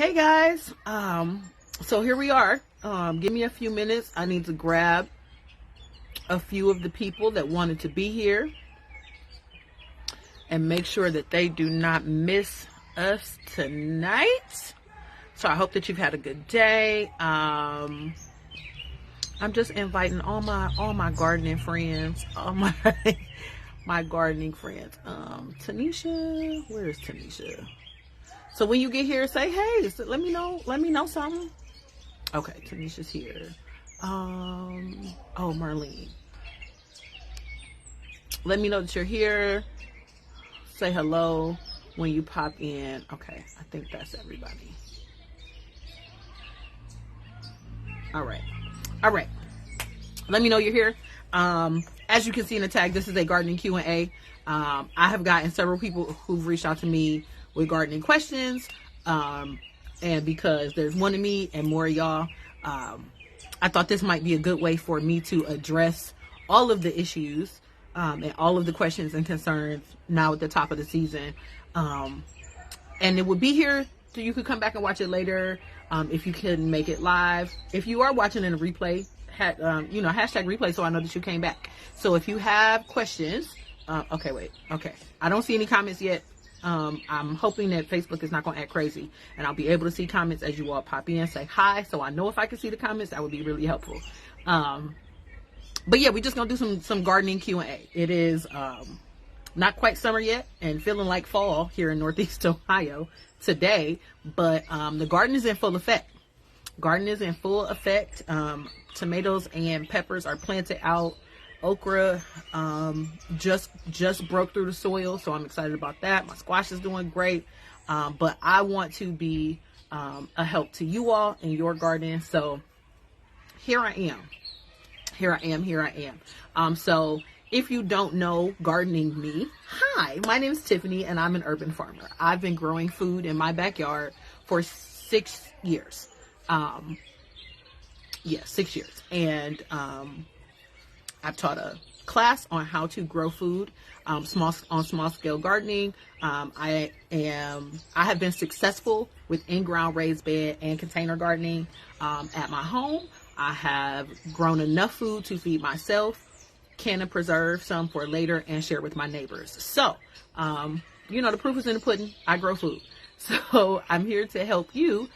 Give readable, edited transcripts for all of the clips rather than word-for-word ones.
Hey guys, so here we are. Give me a few minutes. I need to grab a few of the people that wanted to be here and make sure that they do not miss us tonight. So I hope that you've had a good day. I'm just inviting all my gardening friends, all my my gardening friends. Tanisha, where is Tanisha? So when you get here, say hey. So let me know something. Okay, Tanisha's here. Oh, Marlene. Let me know that you're here. Say hello when you pop in. Okay, I think that's everybody. All right. Let me know you're here. As you can see in the tag, this is a gardening Q&A. I have gotten several people who've reached out to me with gardening questions. And because there's one of me and more of y'all, I thought this might be a good way for me to address all of the issues and all of the questions and concerns now at the top of the season. And it would be here so you could come back and watch it later if you couldn't make it live. If you are watching in a replay, hashtag replay so I know that you came back. So if you have questions, okay, I don't see any comments yet. I'm hoping that Facebook is not going to act crazy and I'll be able to see comments as you all pop in. Say hi so I know if I can see the comments. That would be really helpful. But yeah, we're just going to do some gardening Q&A. It is not quite summer yet and feeling like fall here in Northeast Ohio today, but the garden is in full effect. Tomatoes and peppers are planted out. Okra just broke through the soil, so I'm excited about that. My squash is doing great, but I want to be a help to you all in your garden. So here I am. So if you don't know gardening me, hi, my name is Tiffany and I'm an urban farmer. I've been growing food in my backyard for 6 years. 6 years. And I've taught a class on how to grow food, small scale gardening. I have been successful with in-ground raised bed and container gardening at my home. I have grown enough food to feed myself, can and preserve some for later and share with my neighbors. So, the proof is in the pudding. I grow food. So I'm here to help you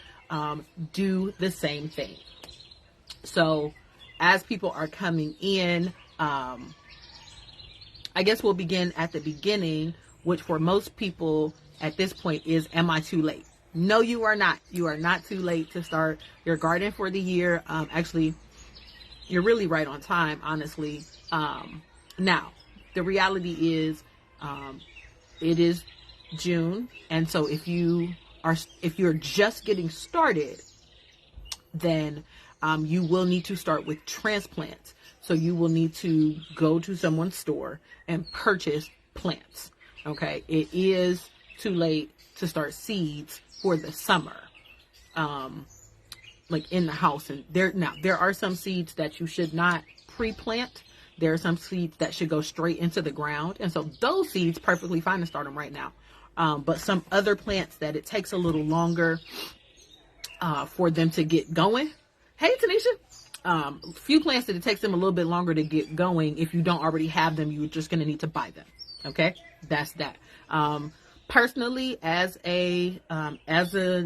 do the same thing. So as people are coming in, I guess we'll begin at the beginning, which for most people at this point is, am I too late? No, you are not. You are not too late to start your garden for the year. Actually, you're really right on time, honestly. Now, the reality is, it is June. And so if you're just getting started, then you will need to start with transplants. So you will need to go to someone's store and purchase plants. Okay. It is too late to start seeds for the summer. Like in the house. And there are some seeds that you should not pre-plant. There are some seeds that should go straight into the ground. And so those seeds perfectly fine to start them right now. But some other plants that it takes a little longer for them to get going. Hey, Tanisha. Few plants that it takes them a little bit longer to get going. If you don't already have them, you're just going to need to buy them. Okay, that's that. Personally, as a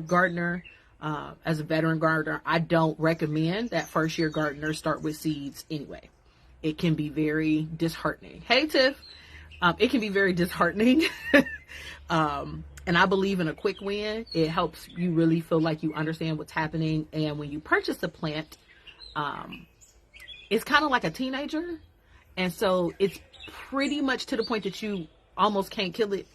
gardener, as a veteran gardener, I don't recommend that first year gardeners start with seeds anyway. It can be very disheartening. Hey, Tiff. It can be very disheartening. And I believe in a quick win. It helps you really feel like you understand what's happening. And when you purchase a plant, it's kind of like a teenager. And so it's pretty much to the point that you almost can't kill it.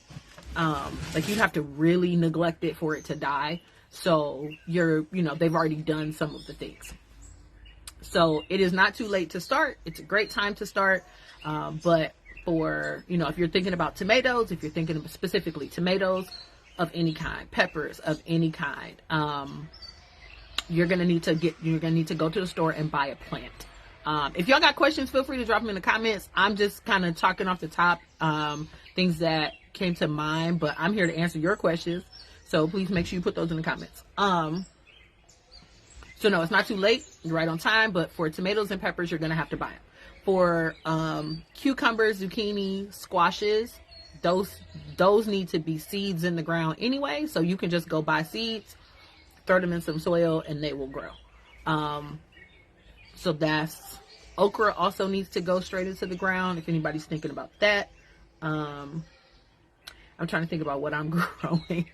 Like you have to really neglect it for it to die. So they've already done some of the things. So it is not too late to start. It's a great time to start. But for, if you're thinking about tomatoes, if you're thinking of specifically tomatoes of any kind, peppers of any kind, you're going to need to go to the store and buy a plant. If y'all got questions, feel free to drop them in the comments. I'm just kind of talking off the top, things that came to mind, but I'm here to answer your questions. So please make sure you put those in the comments. So no, it's not too late. You're right on time. But for tomatoes and peppers, you're going to have to buy them. For cucumbers, zucchini, squashes, those need to be seeds in the ground anyway. So you can just go buy seeds, throw them in some soil, and they will grow. So that's okra also needs to go straight into the ground if anybody's thinking about that. I'm trying to think about what I'm growing.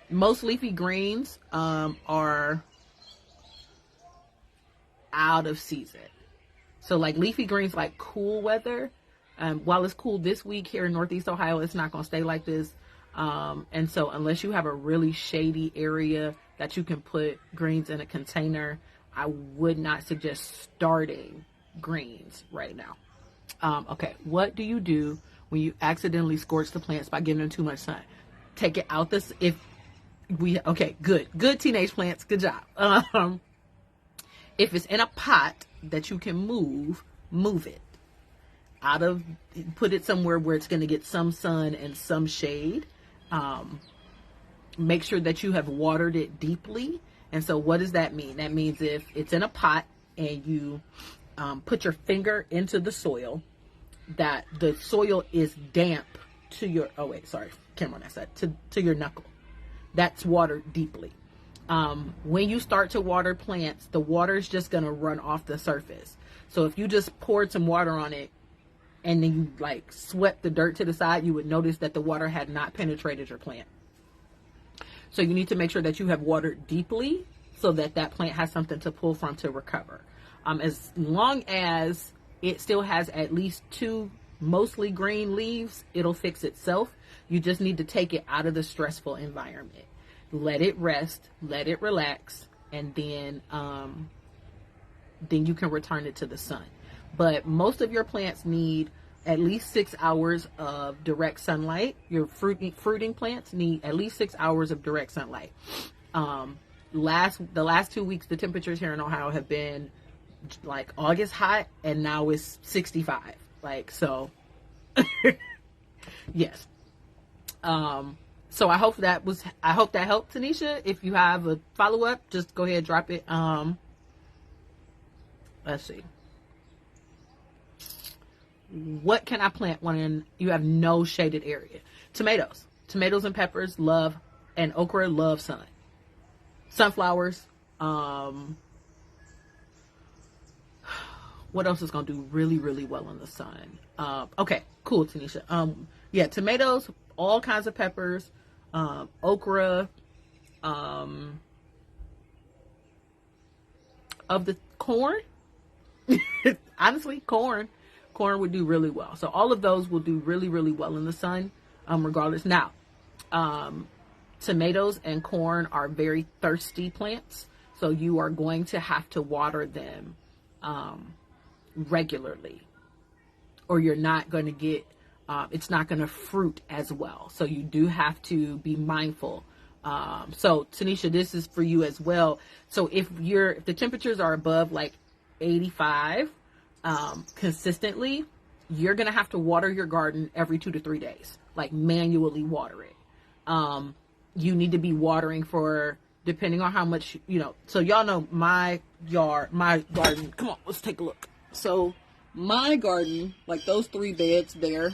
Most leafy greens are out of season. So like leafy greens, like cool weather. While it's cool this week here in Northeast Ohio, it's not going to stay like this. And so unless you have a really shady area that you can put greens in a container, I would not suggest starting greens right now. Okay, what do you do when you accidentally scorch the plants by giving them too much sun? Take it out this, okay, good teenage plants, good job. If it's in a pot that you can move it put it somewhere where it's going to get some sun and some shade. Make sure that you have watered it deeply. And so what does that mean? That means if it's in a pot and you put your finger into the soil, that the soil is damp to your, camera on that side, to your knuckle. That's watered deeply. When you start to water plants, the water is just going to run off the surface. So if you just poured some water on it and then you like swept the dirt to the side, you would notice that the water had not penetrated your plant. So you need to make sure that you have watered deeply so that that plant has something to pull from to recover. As long as it still has at least 2 mostly green leaves, it'll fix itself. You just need to take it out of the stressful environment. Let it rest, let it relax, and then you can return it to the sun. But most of your plants need at least 6 hours of direct sunlight. Your fruiting plants need at least 6 hours of direct sunlight. The last 2 weeks, the temperatures here in Ohio have been like August hot, and now it's 65. Like, so, yes. So I hope that helped, Tanisha. If you have a follow-up, just go ahead, drop it. Let's see. What can I plant when you have no shaded area? Tomatoes and peppers and okra love sun. Sunflowers. What else is going to do really, really well in the sun? Okay, cool, Tanisha. Yeah, tomatoes, all kinds of peppers, okra, of the corn. Honestly, corn would do really well. So all of those will do really, really well in the sun, regardless. Now, tomatoes and corn are very thirsty plants, so you are going to have to water them regularly, or you're not going to get it's not going to fruit as well. So you do have to be mindful. So Tanisha, this is for you as well. So if the temperatures are above like 85 consistently, you're going to have to water your garden every 2 to 3 days, like manually water it. You need to be watering for, depending on how much, so y'all know my garden. Come on, let's take a look. So my garden, like those 3 beds there,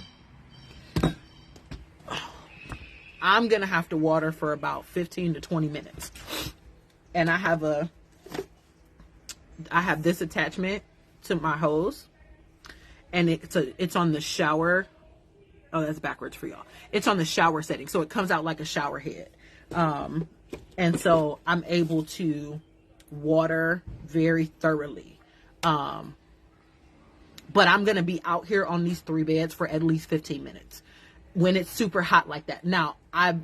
I'm going to have to water for about 15 to 20 minutes. And I have this attachment to my hose, and it's on the shower. Oh, that's backwards for y'all. It's on the shower setting, so it comes out like a shower head. And so I'm able to water very thoroughly. But I'm going to be out here on these 3 beds for at least 15 minutes when it's super hot like that. Now, I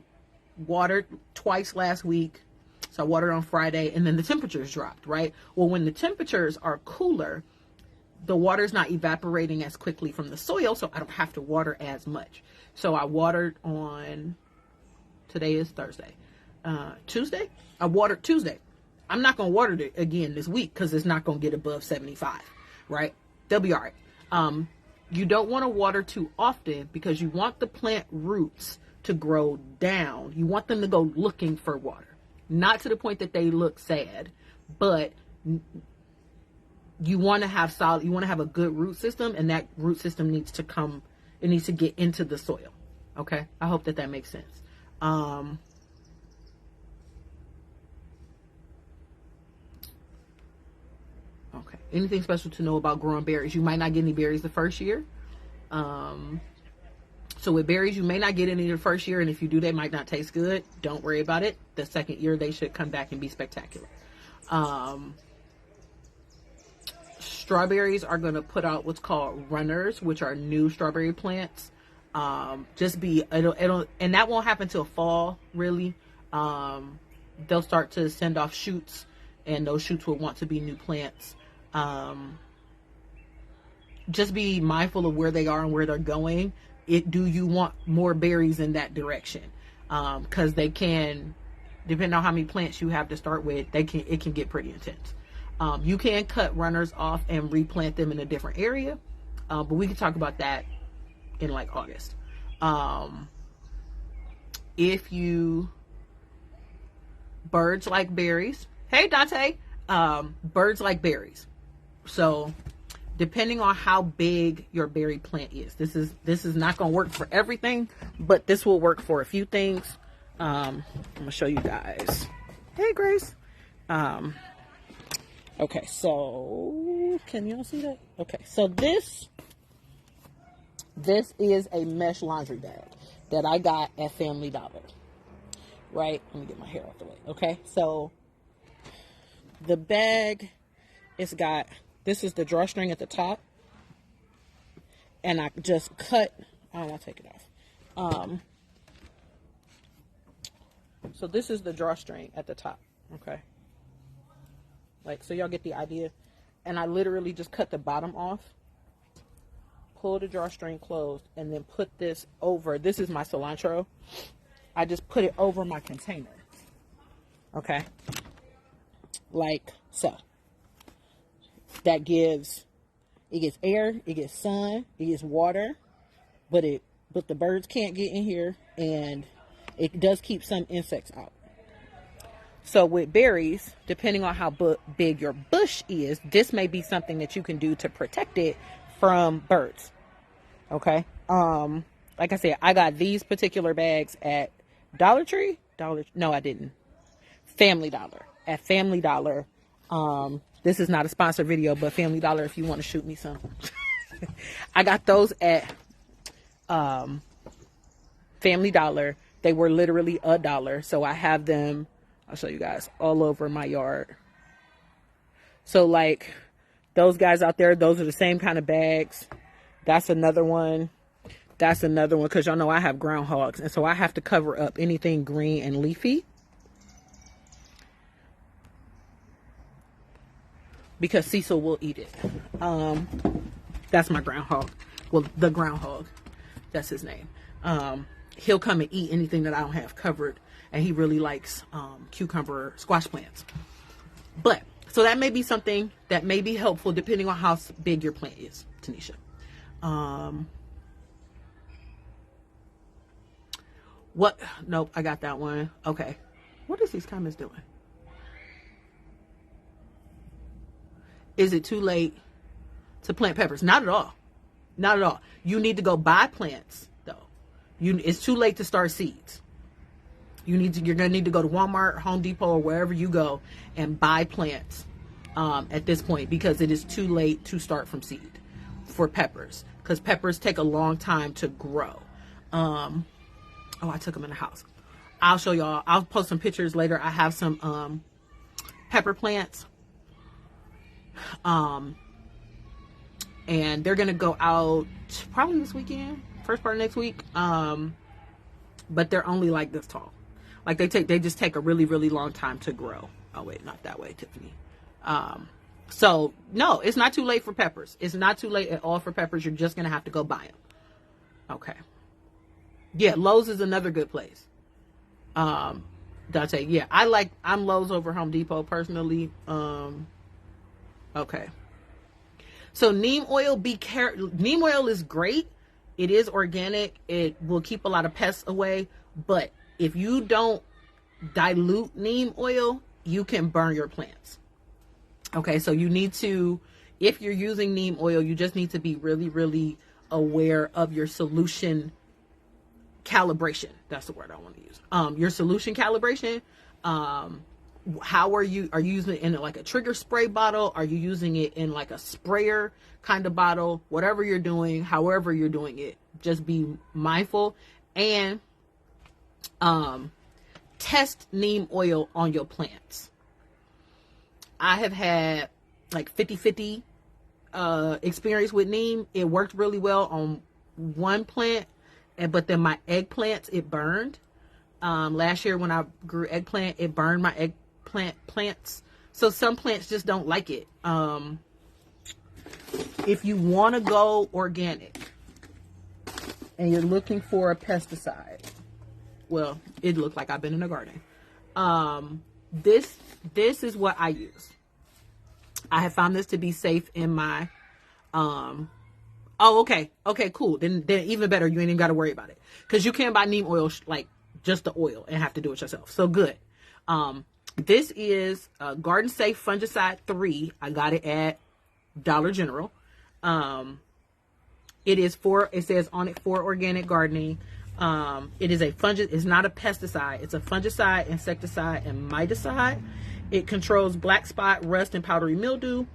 watered twice last week. So I watered on Friday, and then the temperatures dropped, right? Well, when the temperatures are cooler, the water's not evaporating as quickly from the soil, so I don't have to water as much. So I watered on, today is Thursday, Tuesday? I watered Tuesday. I'm not going to water it again this week because it's not going to get above 75, right? They'll be all right. You don't want to water too often because you want the plant roots to grow down. You want them to go looking for water. Not to the point that they look sad, but you want to have solid, you want to have a good root system, and that root system needs to get into the soil. Okay? I hope that makes sense. Okay. Anything special to know about growing berries? You might not get any berries the first year. So with berries, you may not get any the first year, and if you do, they might not taste good. Don't worry about it. The second year, they should come back and be spectacular. Strawberries are going to put out what's called runners, which are new strawberry plants. And that won't happen till fall, really. They'll start to send off shoots, and those shoots will want to be new plants. Just be mindful of where they are and where they're going. Do you want more berries in that direction? Because they can, depending on how many plants you have to start with, it can get pretty intense. You can cut runners off and replant them in a different area, but we can talk about that in like August. Birds like berries. Hey Dante, birds like berries. So depending on how big your berry plant is, this is not going to work for everything, but this will work for a few things. I'm gonna show you guys. Hey Grace. Okay, so can y'all see that? Okay, so this is a mesh laundry bag that I got at Family Dollar. Right? Let me get my hair out the way. Okay, so the bag, this is the drawstring at the top, and I just cut. I don't want to take it off. So this is the drawstring at the top. Okay. So y'all get the idea. And I literally just cut the bottom off, pull the drawstring closed, and then put this over. This is my cilantro. I just put it over my container. Okay. Like so. That gets air, it gets sun, it gets water, but the birds can't get in here, and it does keep some insects out. So with berries, depending on how big your bush is, this may be something that you can do to protect it from birds. Okay. Like I said, I got these particular bags at Dollar Tree. No, I didn't. Family Dollar. At Family Dollar. This is not a sponsored video, but Family Dollar, if you want to shoot me some. I got those at Family Dollar. They were literally $1. So I have them, I'll show you guys, all over my yard. So like those guys out there, those are the same kind of bags. That's another one. That's another one, because y'all know I have groundhogs, and so I have to cover up anything green and leafy, because Cecil will eat it. That's my groundhog. Well, the groundhog. That's his name. He'll come and eat anything that I don't have covered, and he really likes cucumber squash plants. But so that may be something that may be helpful depending on how big your plant is, Tanisha. What? Nope, I got that one. Okay. What is these comments doing? Is it too late to plant peppers? Not at all. Not at all. You need to go buy plants, though. It's too late to start seeds. You're gonna need to go to Walmart, Home Depot, or wherever you go and buy plants at this point, because it is too late to start from seed for peppers, because peppers take a long time to grow. Oh, I took them in the house. I'll show y'all. I'll post some pictures later. I have some pepper plants. And they're going to go out probably this weekend, first part of next week. But they're only like this tall. Like they just take a really, really long time to grow. Oh, wait, not that way, Tiffany. So no, it's not too late for peppers. It's not too late at all for peppers. You're just going to have to go buy them. Okay. Yeah, Lowe's is another good place. Dante, yeah, I'm Lowe's over Home Depot personally. Okay. So neem oil, neem oil is great. It is organic. It will keep a lot of pests away. But if you don't dilute neem oil, you can burn your plants. Okay, so you need to, if you're using neem oil, you just need to be really, really aware of your solution calibration. That's the word I want to use. Your solution calibration. How are you using it in like a trigger spray bottle? Are you using it in like a sprayer kind of bottle? Whatever you're doing, however you're doing it, just be mindful and test neem oil on your plants. I have had like 50-50 experience with neem. It worked really well on one plant, but then my eggplants, it burned. Last year when I grew eggplant, it burned my eggplant plants. So some plants just don't like it. If you want to go organic and you're looking for a pesticide, well, it looked like I've been in a garden. This is what I use. I have found this to be safe in my, oh, okay, cool. Then even better, you ain't even got to worry about it. Because you can buy neem oil, like just the oil, and have to do it yourself. So good. This is Garden Safe Fungicide 3. I got it at Dollar General. It says on it for organic gardening. It is it's not a pesticide. It's a fungicide, insecticide, and miticide. It controls black spot, rust, and powdery mildew.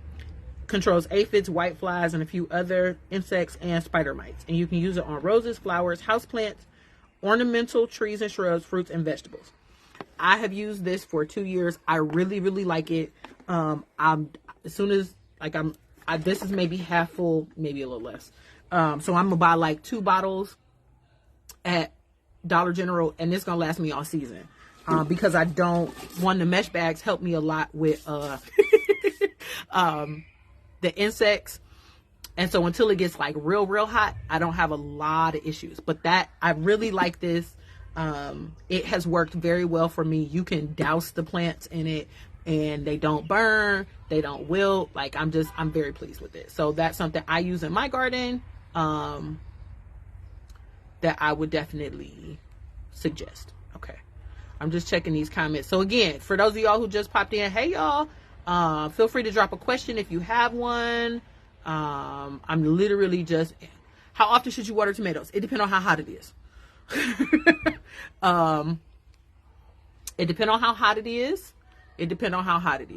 Controls aphids, whiteflies, and a few other insects and spider mites. And you can use it on roses, flowers, houseplants, ornamental trees and shrubs, fruits, and vegetables. I have used this for 2 years. I really, really like it. This is maybe half full, maybe a little less. So I'm gonna buy like 2 bottles at Dollar General, and it's gonna last me all season. Because I don't want the mesh bags help me a lot with the insects. And so until it gets like real, real hot, I don't have a lot of issues. But I really like this. It has worked very well for me. You can douse the plants in it and they don't burn, they don't wilt. Like I'm very pleased with it. So that's something I use in my garden that I would definitely suggest. Okay. I'm just checking these comments. So again, for those of y'all who just popped in, hey y'all, feel free to drop a question if you have one. I'm literally just, how often should you water tomatoes? It depends on how hot it is. It depends on how hot it is. It depends on how hot it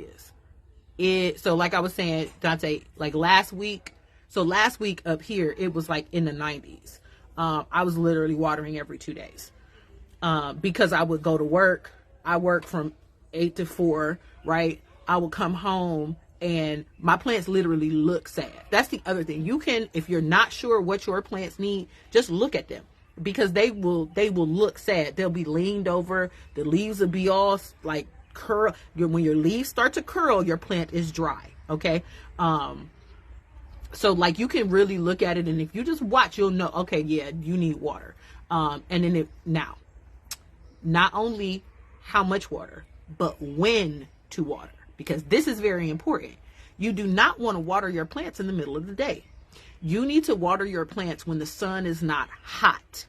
is. So like I was saying, Dante, like last week up here, it was like in the 90s. I was literally watering every 2 days. Because I would go to work. I work from 8 to 4, right? I would come home and my plants literally look sad. That's the other thing. You can, if you're not sure what your plants need, just look at them because they will look sad. They'll be leaned over. The leaves will be all like curl. When your leaves start to curl, your plant is dry. Okay. So like you can really look at it, and if you just watch, you'll know, okay, yeah, you need water. And then now, not only how much water, but when to water, because this is very important. You do not want to water your plants in the middle of the day. You need to water your plants when the sun is not hot,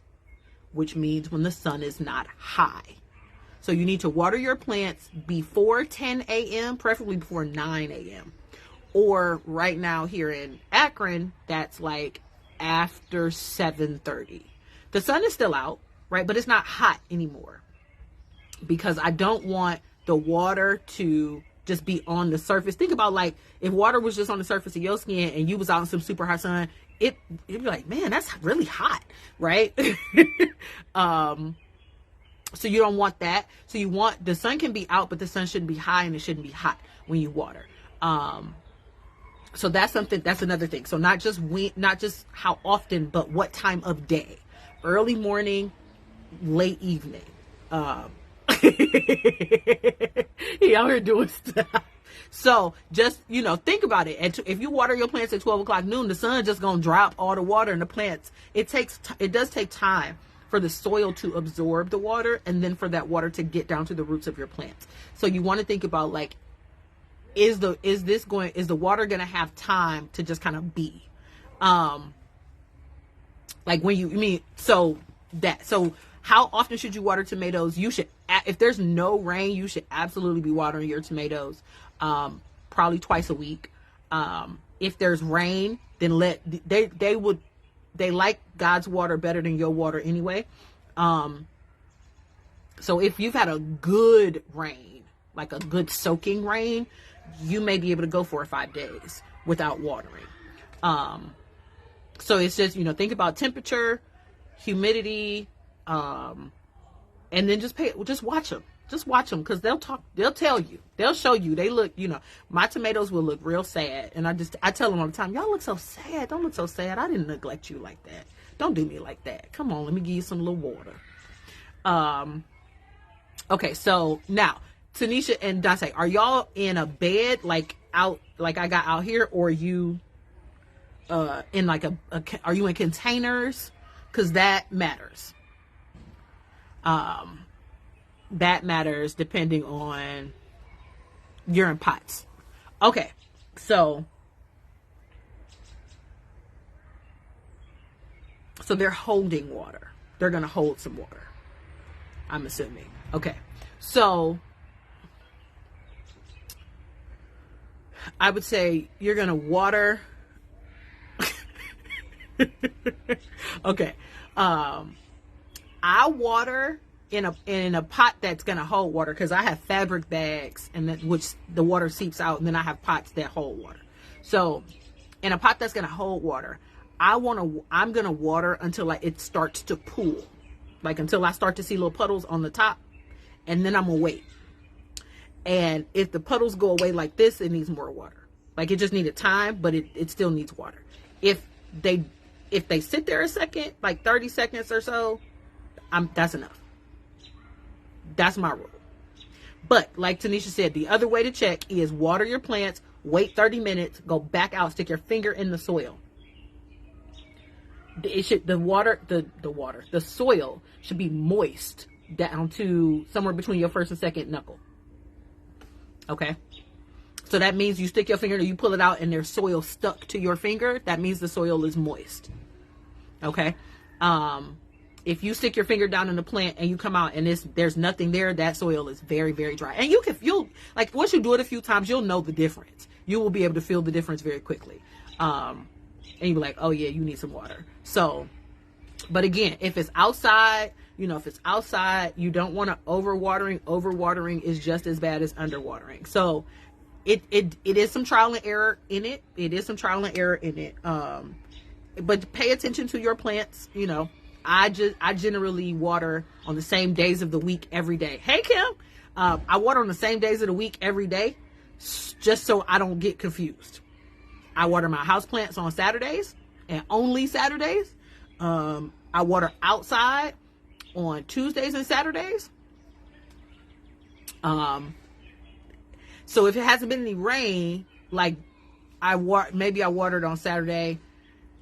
which means when the sun is not high. So you need to water your plants before 10 a.m., preferably before 9 a.m. Or right now here in Akron, that's like after 7:30. The sun is still out, right? But it's not hot anymore because I don't want the water to just be on the surface. Think about like if water was just on the surface of your skin and you was out in some super hot sun, it'd be like, man, that's really hot, right? So you don't want that. So you want, the sun can be out, but the sun shouldn't be high and it shouldn't be hot when you water. So that's another thing. So not just how often, but what time of day. Early morning, late evening. He out here doing stuff. So just, think about it. And if you water your plants at 12 o'clock noon, the sun just going to drop all the water in the plants. It does take time for the soil to absorb the water and then for that water to get down to the roots of your plants. So you want to think about like is the water going to have time to just kind of be, like when so how often should you water tomatoes? You should, if there's no rain, you should absolutely be watering your tomatoes, probably twice a week. If there's rain, then they like God's water better than your water anyway. So if you've had a good rain, like a good soaking rain, you may be able to go 4 or 5 days without watering. So it's just, think about temperature, humidity, and then just watch them. Just watch them, because they'll tell you, they'll show you. They look, my tomatoes will look real sad. And I tell them all the time, y'all look so sad. Don't look so sad. I didn't neglect you like that. Don't do me like that. Come on, let me give you some little water. Okay, so now, Tanisha and Dante, are y'all in a bed like I got out here, or are you in like are you in containers? Because that matters. That matters depending on, you're in pots. Okay, so they're holding water. They're gonna hold some water, I'm assuming. Okay, so I would say you're gonna water. Okay, I water in a pot that's gonna hold water, because I have fabric bags which the water seeps out, and then I have pots that hold water. So in a pot that's gonna hold water, I'm gonna water until it starts to pool, like until I start to see little puddles on the top, and then I'm gonna wait. And if the puddles go away like this, it needs more water. Like, it just needed time, but it still needs water. If they sit there a second, like 30 seconds or so, that's enough. That's my rule. But like Tanisha said, the other way to check is water your plants, wait 30 minutes, go back out, stick your finger in the soil. The soil should be moist down to somewhere between your first and second knuckle. Okay? So that means you stick your finger and you pull it out and there's soil stuck to your finger. That means the soil is moist. Okay? If you stick your finger down in the plant and you come out and there's nothing there, that soil is very, very dry. And you'll once you do it a few times, you'll know the difference. You will be able to feel the difference very quickly. And you'll be like, oh yeah, you need some water. So, but again, if it's outside, you don't want to overwatering. Overwatering is just as bad as underwatering. So it is some trial and error in it. But pay attention to your plants. I generally water on the same days of the week every day. Hey, Kim. I water on the same days of the week every day, just so I don't get confused. I water my houseplants on Saturdays and only Saturdays. I water outside on Tuesdays and Saturdays. So if it hasn't been any rain, like maybe I watered on Saturday,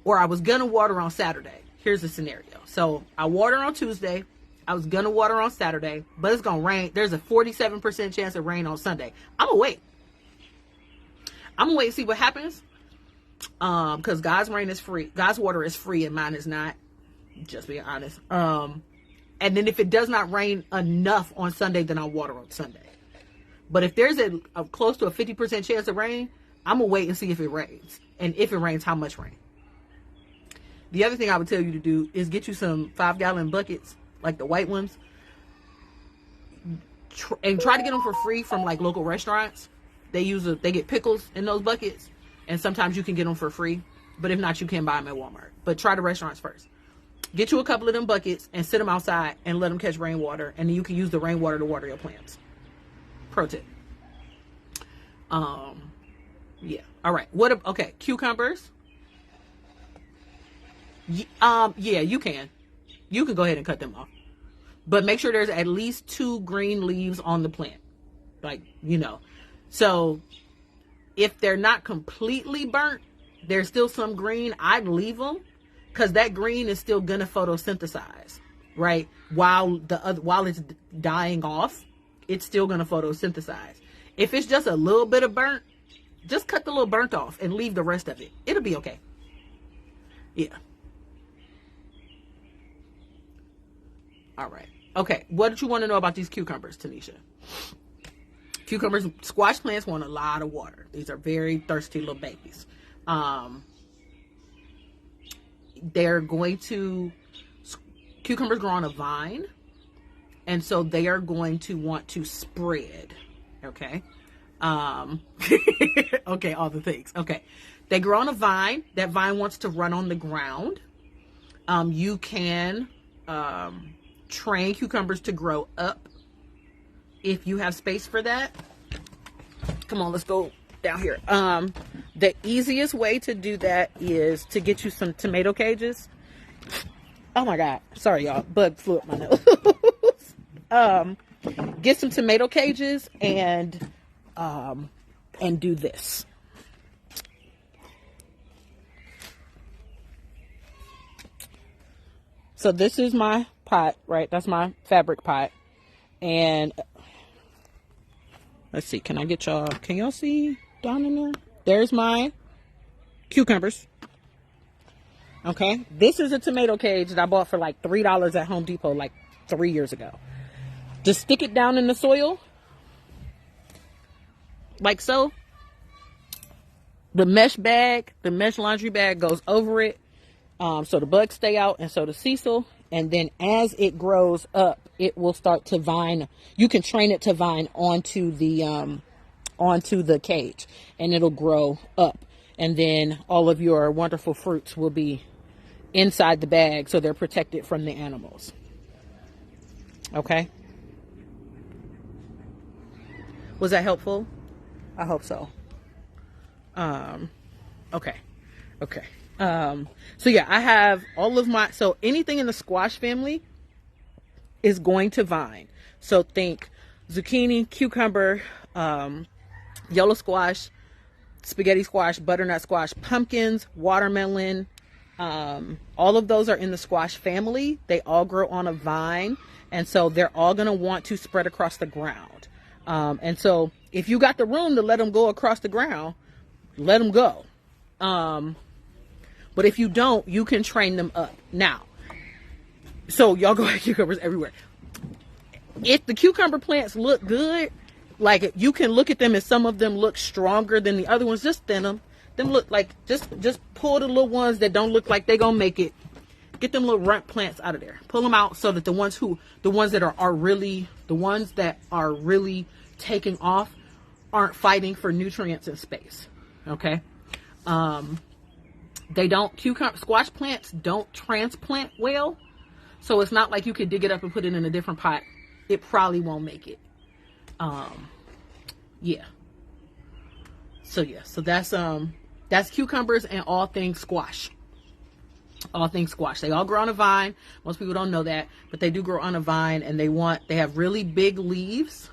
or I was gonna water on Saturday. Here's the scenario. So I water on Tuesday. I was gonna water on Saturday, but it's gonna rain. There's a 47% chance of rain on Sunday. I'm gonna wait. And see what happens. Because God's rain is free. God's water is free and mine is not. Just being honest. And then if it does not rain enough on Sunday, then I'll water on Sunday. But if there's a close to a 50% chance of rain, I'm gonna wait and see if it rains. And if it rains, how much rain. The other thing I would tell you to do is get you some 5-gallon buckets, like the white ones, and try to get them for free from like local restaurants. They get pickles in those buckets, and sometimes you can get them for free. But if not, you can buy them at Walmart. But try the restaurants first. Get you a couple of them buckets and sit them outside and let them catch rainwater, and then you can use the rainwater to water your plants. Pro tip. Yeah. All right. Okay. Cucumbers. Yeah, you can go ahead and cut them off, but make sure there's at least 2 green leaves on the plant, so if they're not completely burnt, there's still some green. I'd leave them, because that green is still gonna photosynthesize, right? While it's dying off, it's still gonna photosynthesize. If it's just a little bit of burnt, just cut the little burnt off and leave the rest of it. It'll be okay. Yeah. All right. Okay. What did you want to know about these cucumbers, Tanisha? Cucumbers, squash plants want a lot of water. These are very thirsty little babies. Cucumbers grow on a vine, and so they are going to want to spread. Okay. Okay, all the things. Okay. They grow on a vine. That vine wants to run on the ground. You can train cucumbers to grow up if you have space for that. Come on, let's go down here. The easiest way to do that is to get you some tomato cages. Oh my God. Sorry, y'all. Bug flew up my nose. Get some tomato cages and do this. So this is my pot, right? That's my fabric pot. And let's see, can y'all see down in there? There's my cucumbers. Okay. This is a tomato cage that I bought for like $3 at Home Depot like 3 years ago. Just stick it down in the soil. Like so. The mesh laundry bag goes over it. So the bugs stay out, and so the Cecil. And then as it grows up, it will start to vine. You can train it to vine onto the cage, and it'll grow up. And then all of your wonderful fruits will be inside the bag, so they're protected from the animals. Okay? Was that helpful? I hope so. Okay. So yeah, I have all of so anything in the squash family is going to vine. So think zucchini, cucumber, yellow squash, spaghetti squash, butternut squash, pumpkins, watermelon. All of those are in the squash family. They all grow on a vine. And so they're all going to want to spread across the ground. And so if you got the room to let them go across the ground, let them go. But if you don't, you can train them up. Now, so y'all go have cucumbers everywhere. If the cucumber plants look good, like you can look at them and some of them look stronger than the other ones, just thin them. Them look like, just pull the little ones that don't look like they gonna make it. Get them little runt plants out of there. Pull them out so that the ones that are really taking off aren't fighting for nutrients and space. Okay. Squash plants don't transplant well. So it's not like you could dig it up and put it in a different pot. It probably won't make it. Yeah. So yeah, so that's cucumbers and all things squash. All things squash. They all grow on a vine. Most people don't know that, but they do grow on a vine, and they have really big leaves.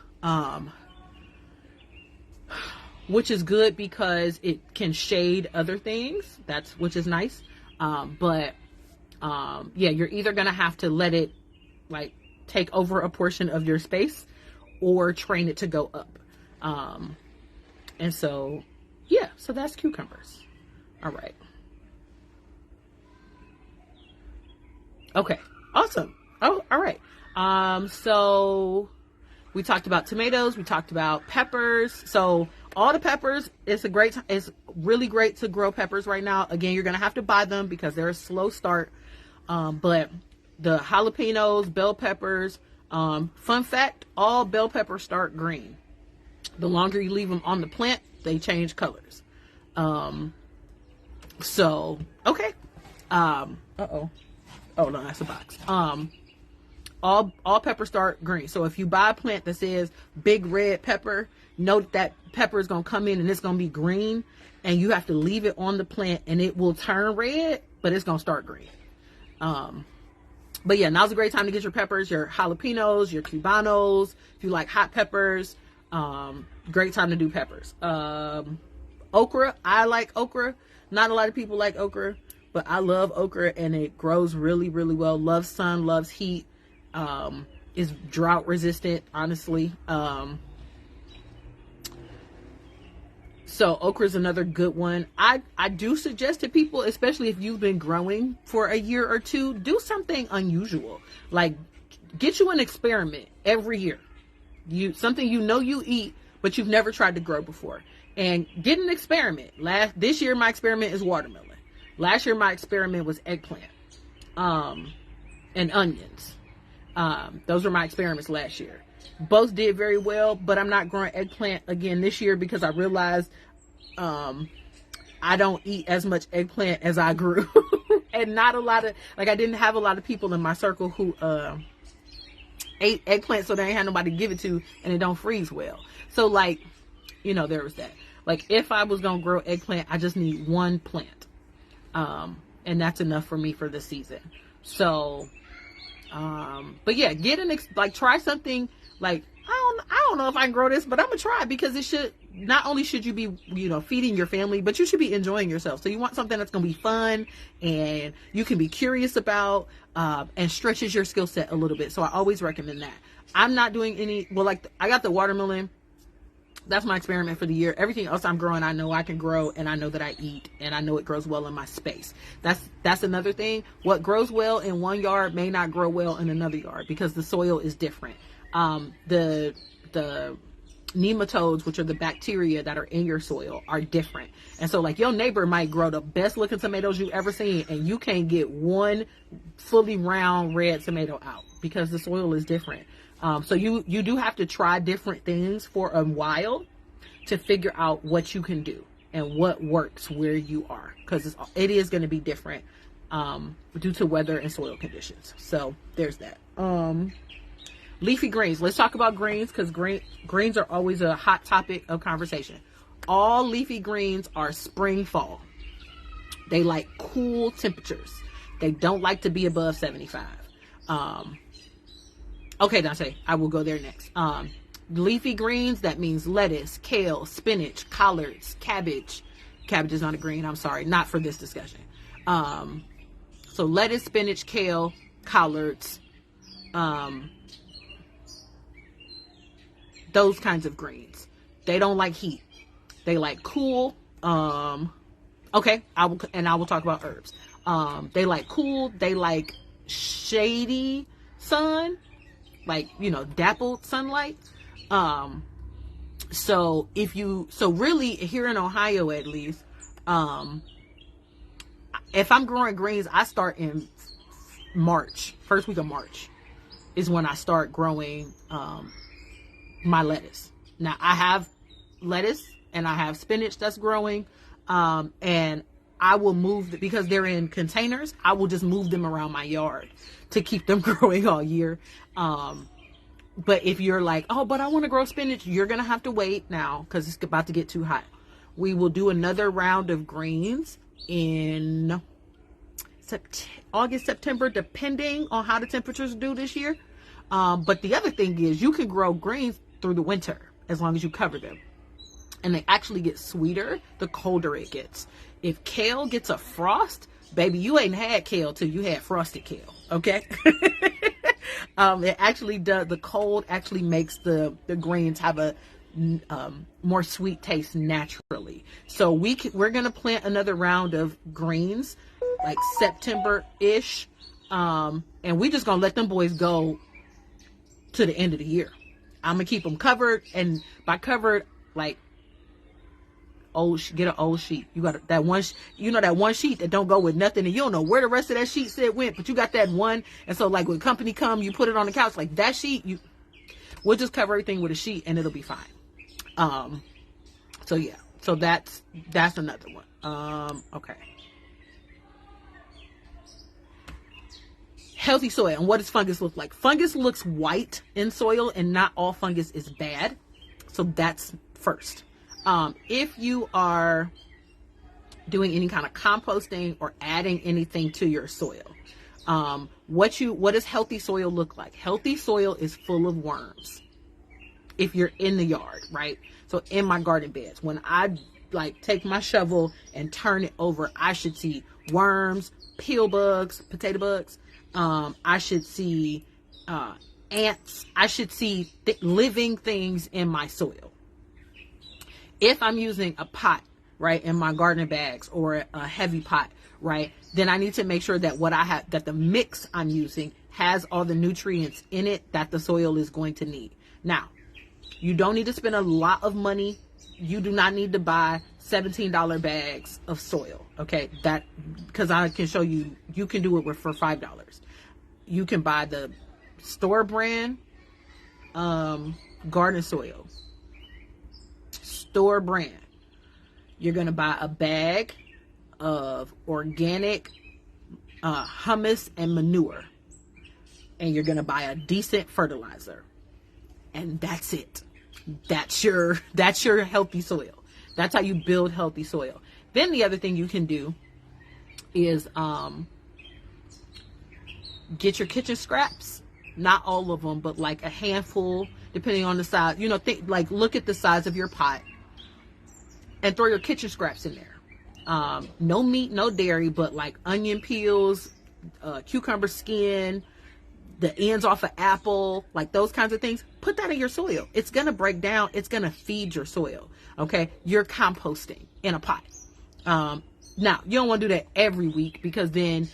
Which is good because it can shade other things. Which is nice. Yeah, you're either going to have to let it like take over a portion of your space or train it to go up. And so, yeah, so that's cucumbers. All right. Okay. Awesome. Oh, all right. So we talked about tomatoes. We talked about peppers. So all the peppers, it's really great to grow peppers right now. Again, you're going to have to buy them because they're a slow start. But the jalapenos, bell peppers, fun fact, all bell peppers start green. The longer you leave them on the plant, they change colors. So, okay. Oh no, that's a box. All peppers start green. So if you buy a plant that says big red pepper, note that pepper is going to come in and it's going to be green, and you have to leave it on the plant and it will turn red, but it's going to start green. But yeah, now's a great time to get your peppers, your jalapenos, your cubanos. If you like hot peppers, great time to do peppers. Okra, I like okra. Not a lot of people like okra, but I love okra, and it grows really, really well. Loves sun, loves heat. Is drought resistant, honestly. So okra is another good one. I do suggest to people, especially if you've been growing for a year or two, do something unusual. Like get you an experiment every year. Something you eat, but you've never tried to grow before. And get an experiment. This year my experiment is watermelon. Last year my experiment was eggplant. And onions. Those were my experiments last year. Both did very well, but I'm not growing eggplant again this year because I realized I don't eat as much eggplant as I grew. And not a lot of, I didn't have a lot of people in my circle who ate eggplant, so they ain't had nobody to give it to, and it don't freeze well. So there was that. If I was gonna grow eggplant, I just need one plant. And that's enough for me for the season. So but yeah, try something. I don't know if I can grow this, but I'm gonna try, because it should, not only should you be, feeding your family, but you should be enjoying yourself. So you want something that's gonna be fun and you can be curious about, and stretches your skill set a little bit. So I always recommend that. I'm not doing I got the watermelon. That's my experiment for the year. Everything else I'm growing, I know I can grow, and I know that I eat, and I know it grows well in my space. That's another thing. What grows well in one yard may not grow well in another yard, because the soil is different. The nematodes, which are the bacteria that are in your soil, are different. And so your neighbor might grow the best looking tomatoes you've ever seen, and you can't get one fully round red tomato out because the soil is different. So you do have to try different things for a while to figure out what you can do and what works where you are, because it is going to be different due to weather and soil conditions. So there's that. Leafy greens. Let's talk about greens, because greens are always a hot topic of conversation. All leafy greens are spring, fall. They like cool temperatures. They don't like to be above 75. Okay, Dante, I will go there next. Leafy greens, that means lettuce, kale, spinach, collards, cabbage. Cabbage is not a green, I'm sorry, not for this discussion. So lettuce, spinach, kale, collards, those kinds of greens. They don't like heat. They like cool. Okay, I will talk about herbs. They like cool. They like shady sun, dappled sunlight. So really here in Ohio, at least, if I'm growing greens, I start in March. First week of March is when I start growing my lettuce. Now I have lettuce and I have spinach that's growing, and I will move because they're in containers. I will just move them around my yard to keep them growing all year. But if you're like, oh, but I want to grow spinach, you're gonna have to wait now because it's about to get too hot. We will do another round of greens in August, September, depending on how the temperatures do this year. But the other thing is you can grow greens through the winter as long as you cover them. And they actually get sweeter the colder it gets. If kale gets a frost, baby, you ain't had kale till you had frosted kale, okay? It actually does. The cold actually makes the greens have a more sweet taste naturally. So we're going to plant another round of greens like September-ish. And we just going to let them boys go to the end of the year. I'm gonna keep them covered, and by covered, get an old sheet. You got that one, that one sheet that don't go with nothing, and you don't know where the rest of that sheet said went, but you got that one. And so when company come, you put it on the couch, that sheet. We'll just cover everything with a sheet, and it'll be fine. So yeah, so that's another one. Okay. Healthy soil. And what does fungus look like? Fungus looks white in soil, and not all fungus is bad. So that's first. If you are doing any kind of composting or adding anything to your soil, what does healthy soil look like? Healthy soil is full of worms. If you're in the yard, right? So in my garden beds, when I take my shovel and turn it over, I should see worms, peel bugs, potato bugs. I should see ants. I should see living things in my soil. If I'm using a pot, right, in my gardening bags, or a heavy pot, right, then I need to make sure that that the mix I'm using has all the nutrients in it that the soil is going to need. Now, you don't need to spend a lot of money. You do not need to buy $17 bags of soil, okay? That, because I can show you, you can do it for $5. You can buy the store brand garden soil. Store brand. You're going to buy a bag of organic humus and manure. And you're going to buy a decent fertilizer. And that's it. That's your healthy soil. That's how you build healthy soil. Then the other thing you can do is get your kitchen scraps. Not all of them, but like a handful, depending on the size. You know, look at the size of your pot and throw your kitchen scraps in there. No meat, no dairy, but like onion peels, cucumber skin, the ends off an apple, like those kinds of things. Put that in your soil. It's going to break down. It's going to feed your soil. Okay. You're composting in a pot. Now you don't want to do that every week, because then,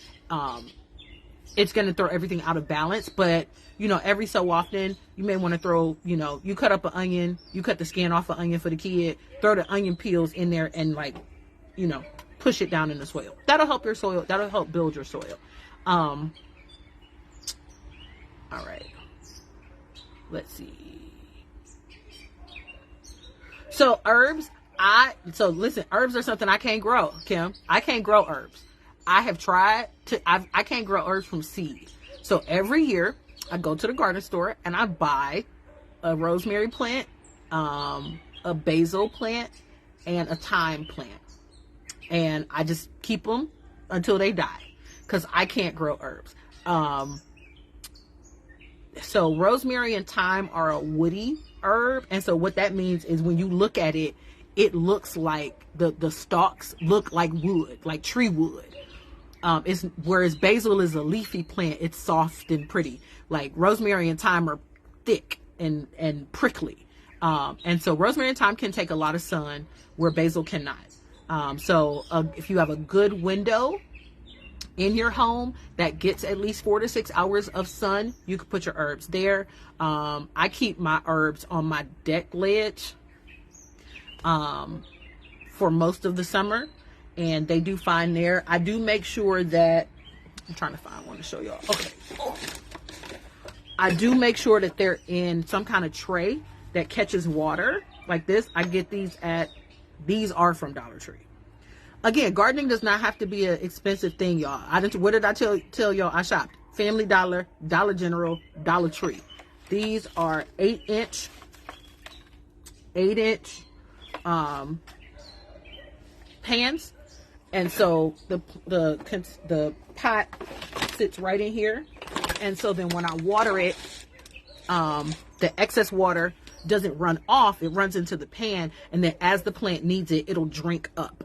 it's going to throw everything out of balance. But, you know, every so often you may want to throw, you know, you cut up an onion, you cut the skin off an onion for the kid, throw the onion peels in there and, like, you know, push it down in the soil. That'll help your soil. That'll help build your soil. All right. Let's see. So herbs, listen, herbs are something I can't grow, Kim. I can't grow herbs. I have tried I can't grow herbs from seed. So every year I go to the garden store and I buy a rosemary plant, a basil plant, and a thyme plant. And I just keep them until they die, because I can't grow herbs. So rosemary and thyme are a woody herb. And so what that means is when you look at it, it looks like the stalks look like wood, like tree wood. Whereas basil is a leafy plant, it's soft and pretty. Like rosemary and thyme are thick and prickly. And so rosemary and thyme can take a lot of sun, where basil cannot. So if you have a good window in your home that gets at least 4 to 6 hours of sun, you can put your herbs there. I keep my herbs on my deck ledge for most of the summer, and they do fine there. I do make sure that, I'm trying to find one to show y'all. Okay. I do make sure that they're in some kind of tray that catches water like this. I get these are from Dollar Tree. Again, gardening does not have to be an expensive thing, y'all. What did I tell y'all? I shopped Family Dollar, Dollar General, Dollar Tree. These are 8-inch pans. And so the pot sits right in here. And so then when I water it, the excess water doesn't run off. It runs into the pan. And then as the plant needs it, it'll drink up.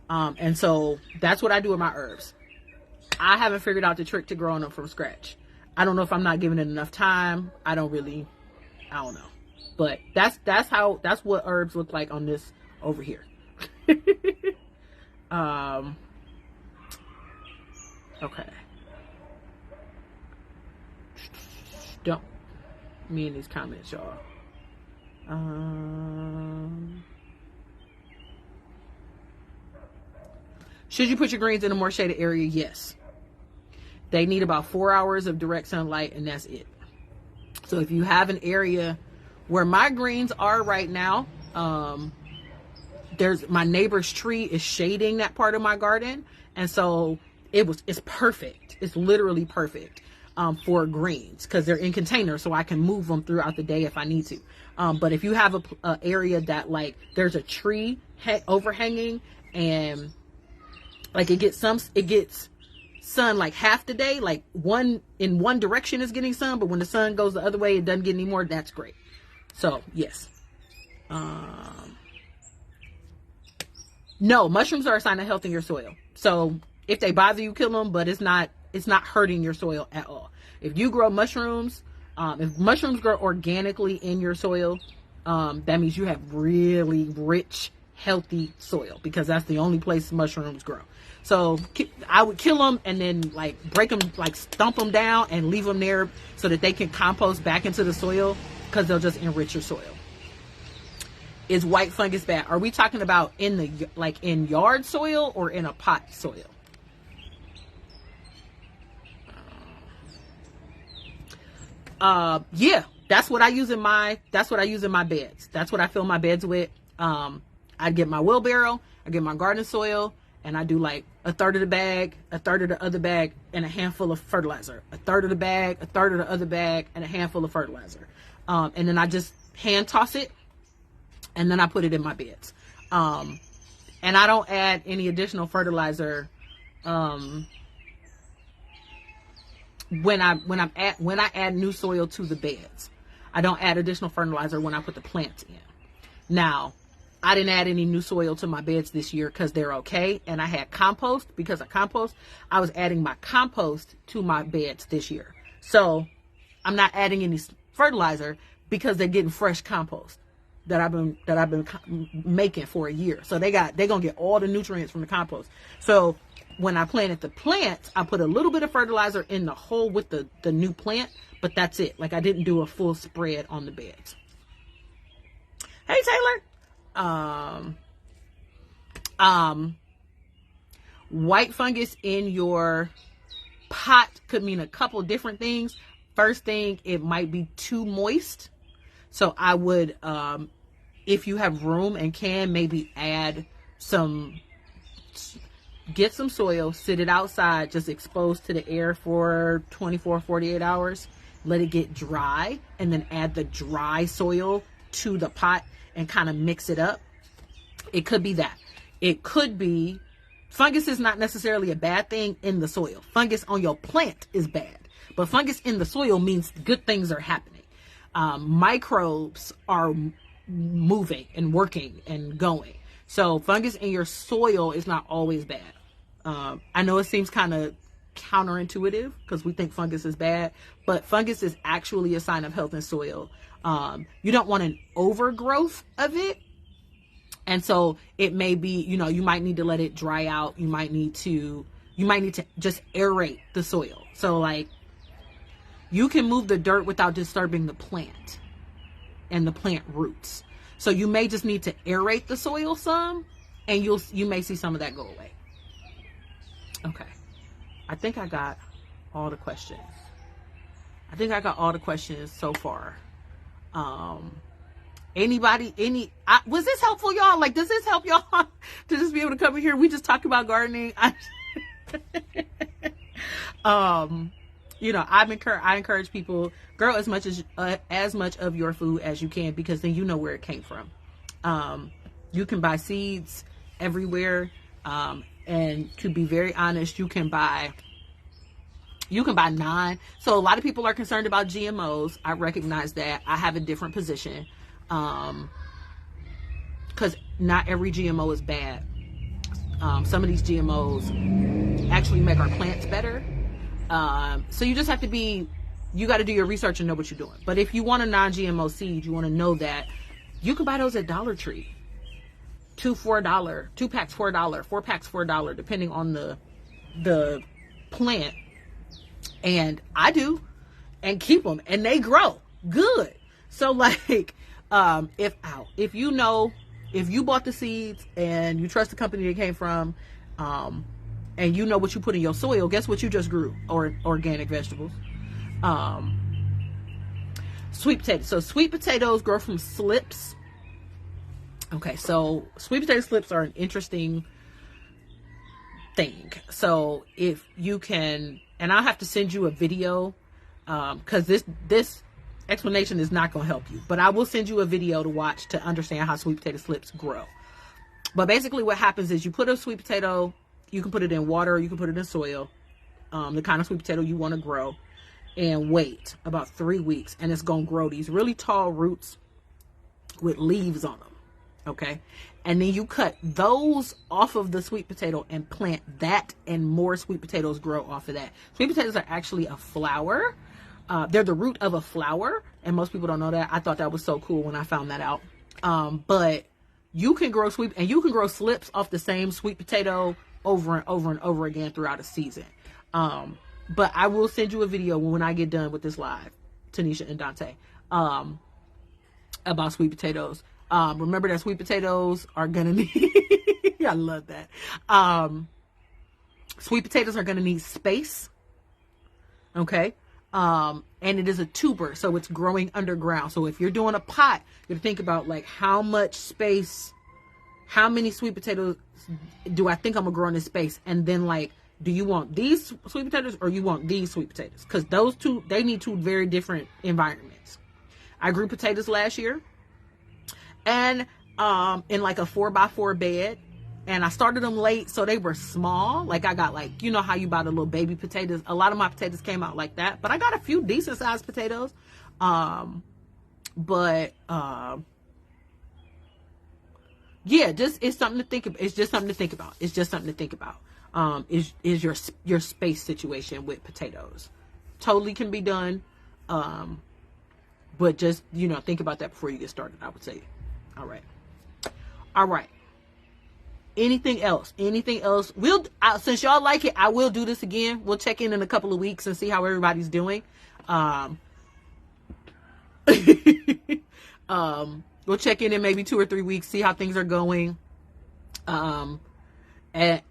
And so that's what I do with my herbs. I haven't figured out the trick to growing them from scratch. I don't know if I'm not giving it enough time. I don't know. But that's what herbs look like on this over here. Okay. Don't me in these comments, y'all. Should you put your greens in a more shaded area? Yes. They need about 4 hours of direct sunlight, and that's it. So if you have an area where my greens are right now, my neighbor's tree is shading that part of my garden. And so it's perfect. It's literally perfect for greens, because they're in containers, so I can move them throughout the day if I need to. But if you have a area that, like, there's a tree overhanging, and like it gets sun like half the day, like in one direction is getting sun, but when the sun goes the other way, it doesn't get any more. That's great. So yes. No, mushrooms are a sign of health in your soil. So if they bother you, kill them, but it's not hurting your soil at all. If you grow mushrooms, if mushrooms grow organically in your soil, that means you have really rich, healthy soil, because that's the only place mushrooms grow. So I would kill them and then like break them, like stomp them down and leave them there so that they can compost back into the soil, because they'll just enrich your soil. Is white fungus bad? Are we talking about in the, like in yard soil or in a pot soil? Yeah, that's what I use in my beds. That's what I fill my beds with. I get my wheelbarrow, I get my garden soil, and I do like a third of the bag, a third of the other bag, and a handful of fertilizer. A third of the bag, a third of the other bag, and a handful of fertilizer. And then I just hand toss it, and then I put it in my beds. And I don't add any additional fertilizer when I add new soil to the beds. I don't add additional fertilizer when I put the plants in. Now, I didn't add any new soil to my beds this year because they're okay. And I had compost. Because of compost, I was adding my compost to my beds this year. So I'm not adding any fertilizer because they're getting fresh compost that I've been making for a year. So they're gonna get all the nutrients from the compost. So when I planted the plants, I put a little bit of fertilizer in the hole with the new plant, but that's it. Like I didn't do a full spread on the beds. Hey Taylor. White fungus in your pot could mean a couple different things. First thing, it might be too moist. So I would, if you have room and can, maybe get some soil, sit it outside, just exposed to the air for 24, 48 hours, let it get dry, and then add the dry soil to the pot and kind of mix it up. It could be that. It could be, fungus is not necessarily a bad thing in the soil. Fungus on your plant is bad, but fungus in the soil means good things are happening. Microbes are moving and working and going. So fungus in your soil is not always bad. I know it seems kind of counterintuitive because we think fungus is bad, but fungus is actually a sign of health in soil. You don't want an overgrowth of it. And so it may be, you might need to let it dry out. You might need to just aerate the soil. So like you can move the dirt without disturbing the plant and the plant roots. So you may just need to aerate the soil some, and you may see some of that go away. Okay. I think I got all the questions. So far. Was this helpful, y'all? Like, does this help y'all to just be able to come in here? We just talk about gardening. I encourage people, grow as much of your food as you can, because then you know where it came from. You can buy seeds everywhere. And to be very honest, you can buy So a lot of people are concerned about GMOs. I recognize that. I have a different position. Because not every GMO is bad. Some of these GMOs actually make our plants better. So you just have to you got to do your research and know what you're doing. But if you want a non-GMO seed, you want to know that you can buy those at Dollar Tree. 2 for $4, 2 packs for $4, 4 packs for $1, depending on the plant. And I do, and keep them, and they grow good. So like, if you bought the seeds and you trust the company they came from, and you know what you put in your soil, guess what you just grew? Or organic vegetables. Sweet potatoes. So sweet potatoes grow from slips. Okay, so sweet potato slips are an interesting thing. So if you can, and I'll have to send you a video, because this explanation is not going to help you, but I will send you a video to watch to understand how sweet potato slips grow. But basically what happens is you put a sweet potato, you can put it in water, or you can put it in soil, the kind of sweet potato you want to grow, and wait about 3 weeks, and it's going to grow these really tall roots with leaves on them. Okay. And then you cut those off of the sweet potato and plant that, and more sweet potatoes grow off of that. Sweet potatoes are actually a flower. they're the root of a flower, and most people don't know that. I thought that was so cool when I found that out. But you can grow slips off the same sweet potato over and over and over again throughout a season. But I will send you a video when I get done with this live, Tanisha and Dante, about sweet potatoes. Remember that sweet potatoes are gonna need I love that. Sweet potatoes are gonna need space. Okay. And it is a tuber, so it's growing underground. So if you're doing a pot, you have to think about like how much space, how many sweet potatoes do I think I'm gonna grow in this space? And then like, do you want these sweet potatoes or you want these sweet potatoes? Because those two, they need two very different environments. I grew potatoes last year, and in like a 4x4 bed, and I started them late, so they were small. Like I got like, you know how you buy the little baby potatoes. A lot of my potatoes came out like that, but I got a few decent sized potatoes. Yeah, just it's something to think about. It's just something to think about. It's just something to think about. Is your space situation with potatoes. Totally can be done. But just, you know, think about that before you get started, I would say. All right. Anything else? We'll, since y'all like it, I will do this again. We'll check in a couple of weeks and see how everybody's doing. We'll check in maybe 2 or 3 weeks, see how things are going. And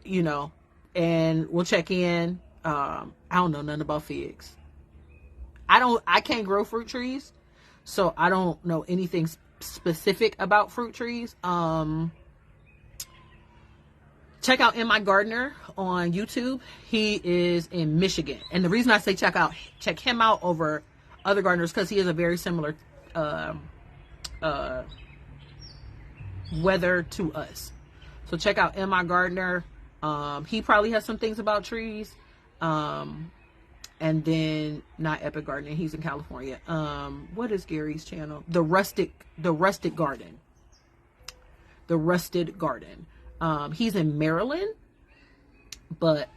you know, and we'll check in. I don't know nothing about figs. I can't grow fruit trees, so I don't know anything specific about fruit trees. Check out My Gardener on YouTube. He is in Michigan, and the reason I say check him out over other gardeners because he has a very similar weather to us. So check out My Gardener. He probably has some things about trees. And then not Epic Gardening. He's in California. What is Gary's channel? The Rusted Garden. The Rusted Garden. He's in Maryland, but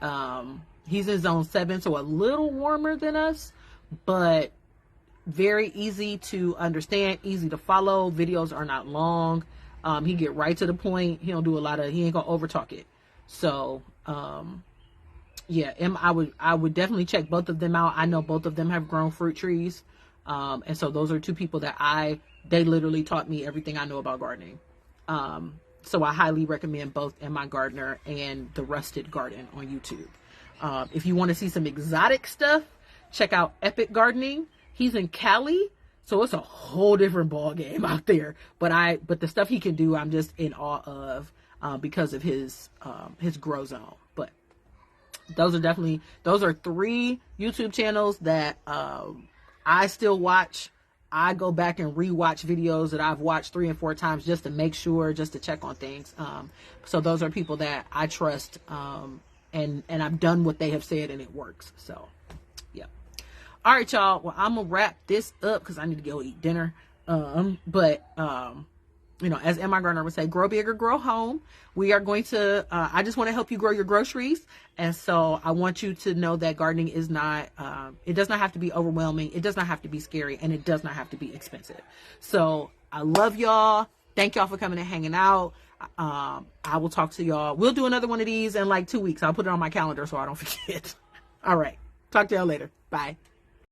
he's in zone 7, so a little warmer than us, but very easy to understand, easy to follow. Videos are not long. He get right to the point. He don't do he ain't gonna over talk it. So, yeah, I would definitely check both of them out. I know both of them have grown fruit trees. And so those are two people that they literally taught me everything I know about gardening. So I highly recommend both My Gardener and The Rusted Garden on YouTube. If you want to see some exotic stuff, check out Epic Gardening. He's in Cali, so it's a whole different ball game out there. But the stuff he can do, I'm just in awe of because of his grow zone. But those are 3 YouTube channels that I still watch. I go back and rewatch videos that I've watched 3 and 4 times just to make sure, just to check on things. So those are people that I trust, and I've done what they have said and it works. So, yeah. All right, y'all. Well, I'm gonna wrap this up because I need to go eat dinner. You know, as Emma Garner would say, grow big or grow home. We are going to, I just want to help you grow your groceries. And so I want you to know that gardening is not, it does not have to be overwhelming. It does not have to be scary, and it does not have to be expensive. So I love y'all. Thank y'all for coming and hanging out. I will talk to y'all. We'll do another one of these in like 2 weeks. I'll put it on my calendar so I don't forget. All right. Talk to y'all later. Bye.